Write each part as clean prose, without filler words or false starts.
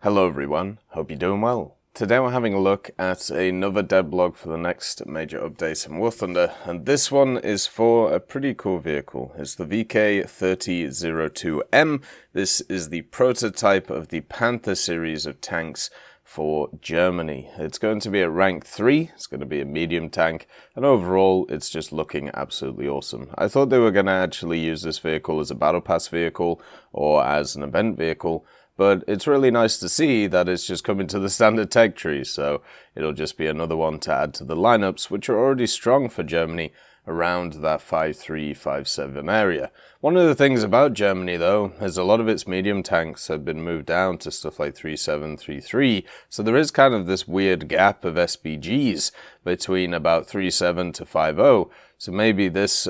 Hello everyone, hope you're doing well. Today we're having a look at another devblog for the next major update in War Thunder, and this one is for a pretty cool vehicle. It's the VK3002M. This is the prototype of the Panther series of tanks for Germany. It's going to be at rank 3, it's going to be a medium tank, and overall it's just looking absolutely awesome. I thought they were going to actually use this vehicle as a battle pass vehicle or as an event vehicle, but it's really nice to see that it's just coming to the standard tech tree, so it'll just be another one to add to the lineups, which are already strong for Germany around that 5.3, 5.7 area. One of the things about Germany, though, is a lot of its medium tanks have been moved down to stuff like 3.7, 3.3, so there is kind of this weird gap of SPGs between about 3.7 to 5.0, so maybe this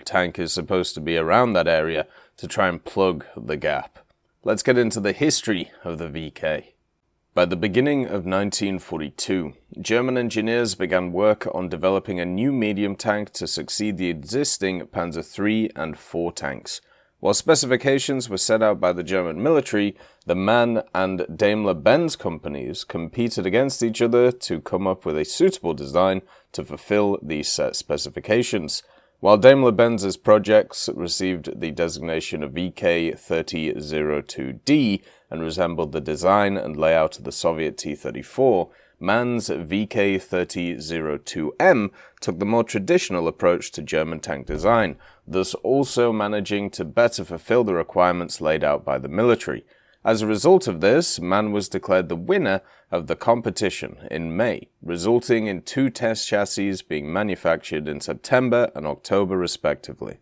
tank is supposed to be around that area to try and plug the gap. Let's get into the history of the VK. By the beginning of 1942, German engineers began work on developing a new medium tank to succeed the existing Panzer III and IV tanks. While specifications were set out by the German military, the MAN and Daimler-Benz companies competed against each other to come up with a suitable design to fulfill these set specifications. While Daimler-Benz's projects received the designation of VK3002D and resembled the design and layout of the Soviet T-34, MAN's VK3002M took the more traditional approach to German tank design, thus also managing to better fulfill the requirements laid out by the military. As a result of this, MAN was declared the winner of the competition in May, resulting in 2 test chassis being manufactured in September and October respectively.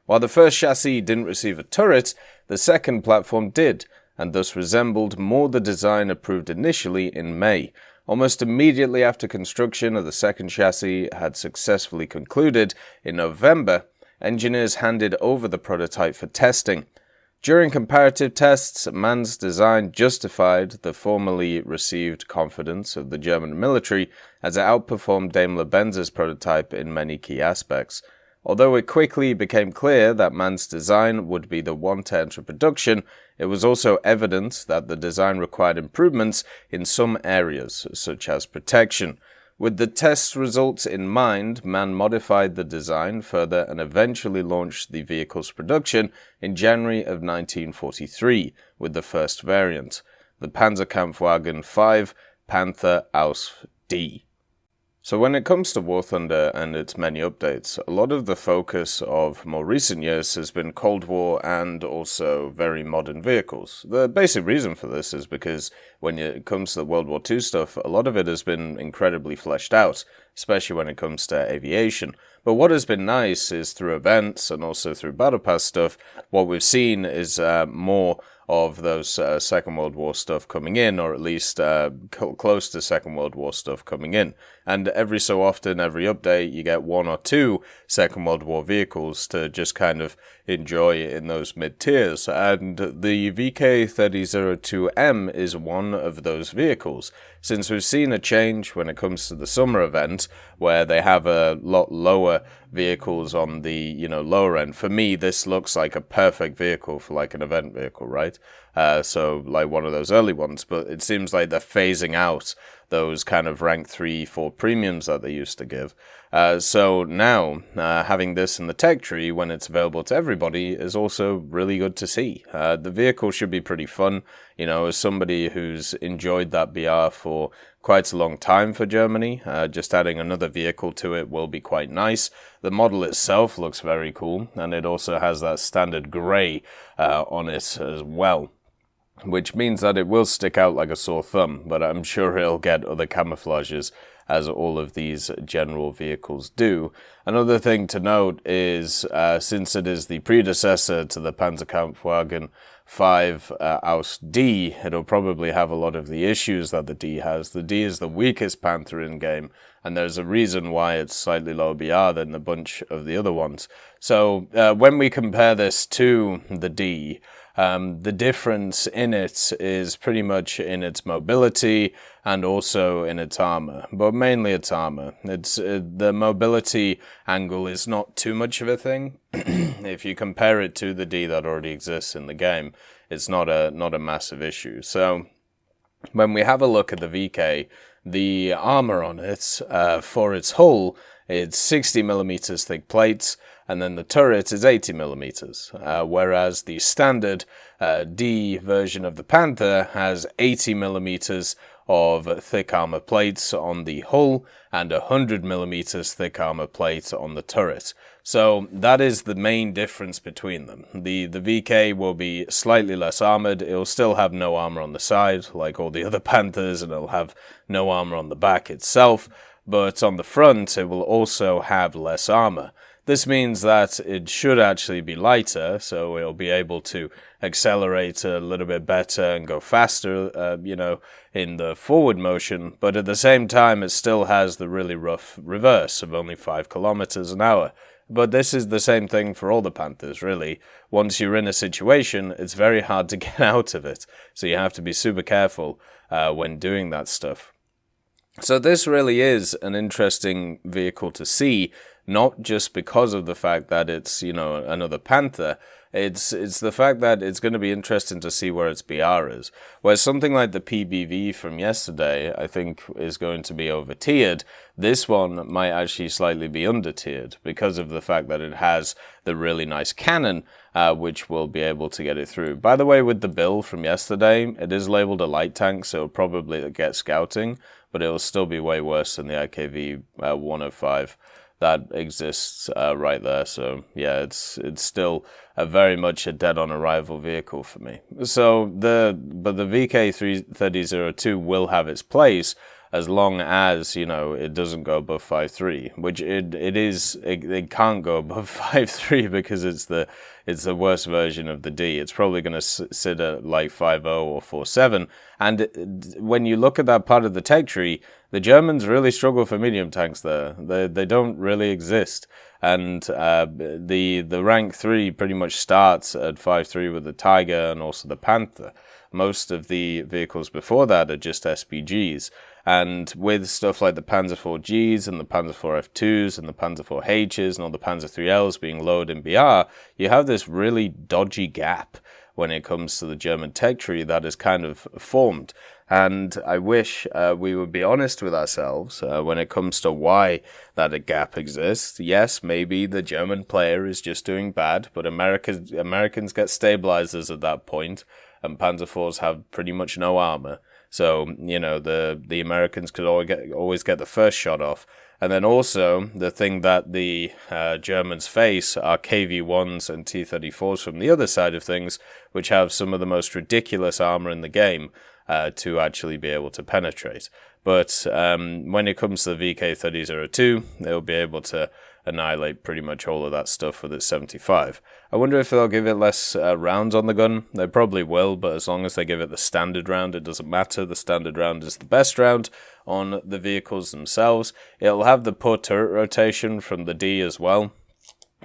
While the first chassis didn't receive a turret, the second platform did, and thus resembled more the design approved initially in May. Almost immediately after construction of the second chassis had successfully concluded in November, engineers handed over the prototype for testing. During comparative tests, MAN's design justified the formerly received confidence of the German military as it outperformed Daimler-Benz's prototype in many key aspects. Although it quickly became clear that MAN's design would be the one to enter production, it was also evident that the design required improvements in some areas, such as protection. With the test results in mind, MAN modified the design further and eventually launched the vehicle's production in January of 1943 with the first variant, the Panzerkampfwagen 5 Panther Aus D. So when it comes to War Thunder and its many updates, a lot of the focus of more recent years has been Cold War and also very modern vehicles. The basic reason for this is because when it comes to the World War II stuff, a lot of it has been incredibly fleshed out, especially when it comes to aviation. But what has been nice is through events and also through Battle Pass stuff, what we've seen is more of those Second World War stuff coming in, or at least close to Second World War stuff coming in. And every so often, every update, you get 1 or 2 Second World War vehicles to just kind of enjoy in those mid-tiers. And the VK3002M is one of those vehicles. Since we've seen a change when it comes to the summer event, where they have a lot lower vehicles on the, lower end. For me, this looks like a perfect vehicle for like an event vehicle, right? So like one of those early ones, but it seems like they're phasing out those kind of rank 3, 4 premiums that they used to give. So now, having this in the tech tree when it's available to everybody is also really good to see. The vehicle should be pretty fun. As somebody who's enjoyed that BR for quite a long time for Germany, just adding another vehicle to it will be quite nice. The model itself looks very cool, and it also has that standard grey on it as well, which means that it will stick out like a sore thumb, but I'm sure it'll get other camouflages as all of these general vehicles do. Another thing to note is, since it is the predecessor to the Panzerkampfwagen 5 Aus D, it'll probably have a lot of the issues that the D has. The D is the weakest Panther in game, and there's a reason why it's slightly lower BR than the bunch of the other ones. So when we compare this to the D, the difference in it is pretty much in its mobility and also in its armor, but mainly its armor. The mobility angle is not too much of a thing. If you compare it to the D that already exists in the game, it's not a massive issue. So when we have a look at the VK, the armor on it, for its hull, it's 60mm thick plates, and then the turret is 80mm, whereas the standard D version of the Panther has 80mm of thick armor plates on the hull and 100mm thick armor plate on the turret. So that is the main difference between them. The VK will be slightly less armored. It'll still have no armor on the side like all the other Panthers, and it'll have no armor on the back itself, but on the front it will also have less armor. This means that it should actually be lighter, so it'll be able to accelerate a little bit better and go faster, in the forward motion, but at the same time it still has the really rough reverse of only 5 kilometers an hour. But this is the same thing for all the Panthers, really. Once you're in a situation, it's very hard to get out of it, so you have to be super careful when doing that stuff. So this really is an interesting vehicle to see, not just because of the fact that it's, another Panther. It's the fact that it's going to be interesting to see where its BR is. Where something like the PBV from yesterday, I think, is going to be over-tiered, this one might actually slightly be under-tiered because of the fact that it has the really nice cannon, which will be able to get it through. By the way, with the build from yesterday, it is labeled a light tank, so it'll probably get scouting, but it will still be way worse than the IKV 105 that exists right there. So yeah, it's still very much a dead on arrival vehicle for me. So but the VK3002 will have its place as long as, it doesn't go above 5.3, which it can't go above 5.3 because it's the worst version of the D. It's probably going to sit at like 5.0 or 4.7. And when you look at that part of the tech tree, the Germans really struggle for medium tanks there. They don't really exist. And the rank 3 pretty much starts at 5.3 with the Tiger and also the Panther. Most of the vehicles before that are just SPGs. And with stuff like the Panzer IV-Gs and the Panzer IV-F2s and the Panzer IV-Hs and all the Panzer III-Ls being lowered in BR, you have this really dodgy gap when it comes to the German tech tree that is kind of formed. And I wish we would be honest with ourselves when it comes to why that gap exists. Yes, maybe the German player is just doing bad, but Americans get stabilizers at that point, and Panzer IVs have pretty much no armor. So, the Americans could always get the first shot off. And then also, the thing that the Germans face are KV-1s and T-34s from the other side of things, which have some of the most ridiculous armor in the game to actually be able to penetrate. But when it comes to the VK3002, they'll be able to annihilate pretty much all of that stuff with its 75. I wonder if they'll give it less rounds on the gun. They probably will, but as long as they give it the standard round, it doesn't matter. The standard round is the best round on the vehicles themselves. It'll have the poor turret rotation from the D as well.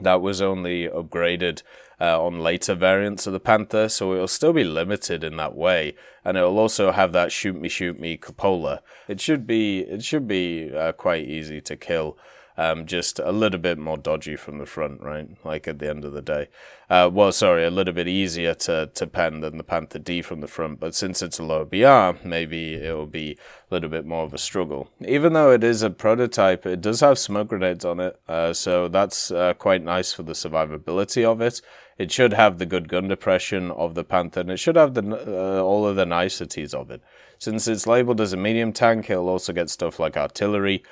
That was only upgraded on later variants of the Panther, so it'll still be limited in that way, and it'll also have that shoot me cupola. It should be quite easy to kill. Just a little bit more dodgy from the front, right? Like at the end of the day. A little bit easier to pen than the Panther D from the front, but since it's a low BR, maybe it'll be a little bit more of a struggle. Even though it is a prototype, it does have smoke grenades on it, so that's quite nice for the survivability of it. It should have the good gun depression of the Panther, and it should have all of the niceties of it. Since it's labeled as a medium tank, it'll also get stuff like artillery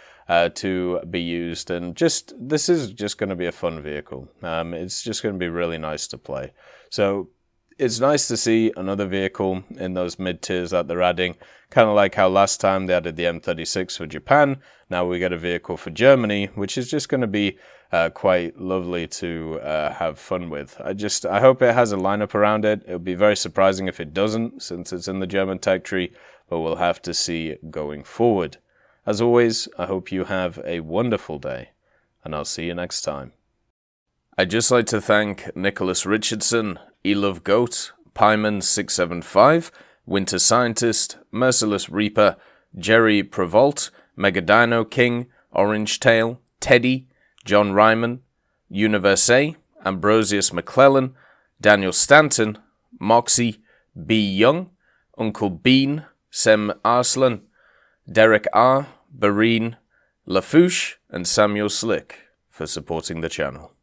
to be used, and this is just going to be a fun vehicle. It's just going to be really nice to play. So it's nice to see another vehicle in those mid-tiers that they're adding, kind of like how last time they added the M36 for Japan. Now we get a vehicle for Germany, which is just going to be quite lovely to have fun with. I hope it has a lineup around it. It would be very surprising if it doesn't, since it's in the German tech tree, but we'll have to see going forward. As always, I hope you have a wonderful day, and I'll see you next time. I'd just like to thank Nicholas Richardson, Elove Goat, Pyman675, Winter Scientist, Merciless Reaper, Jerry Prevolt, Megadino King, Orange Tail, Teddy, John Ryman, Universe, Ambrosius McClellan, Daniel Stanton, Moxie, B. Young, Uncle Bean, Sem Arslan, Derek R., Bareen, Lafouche, and Samuel Slick for supporting the channel.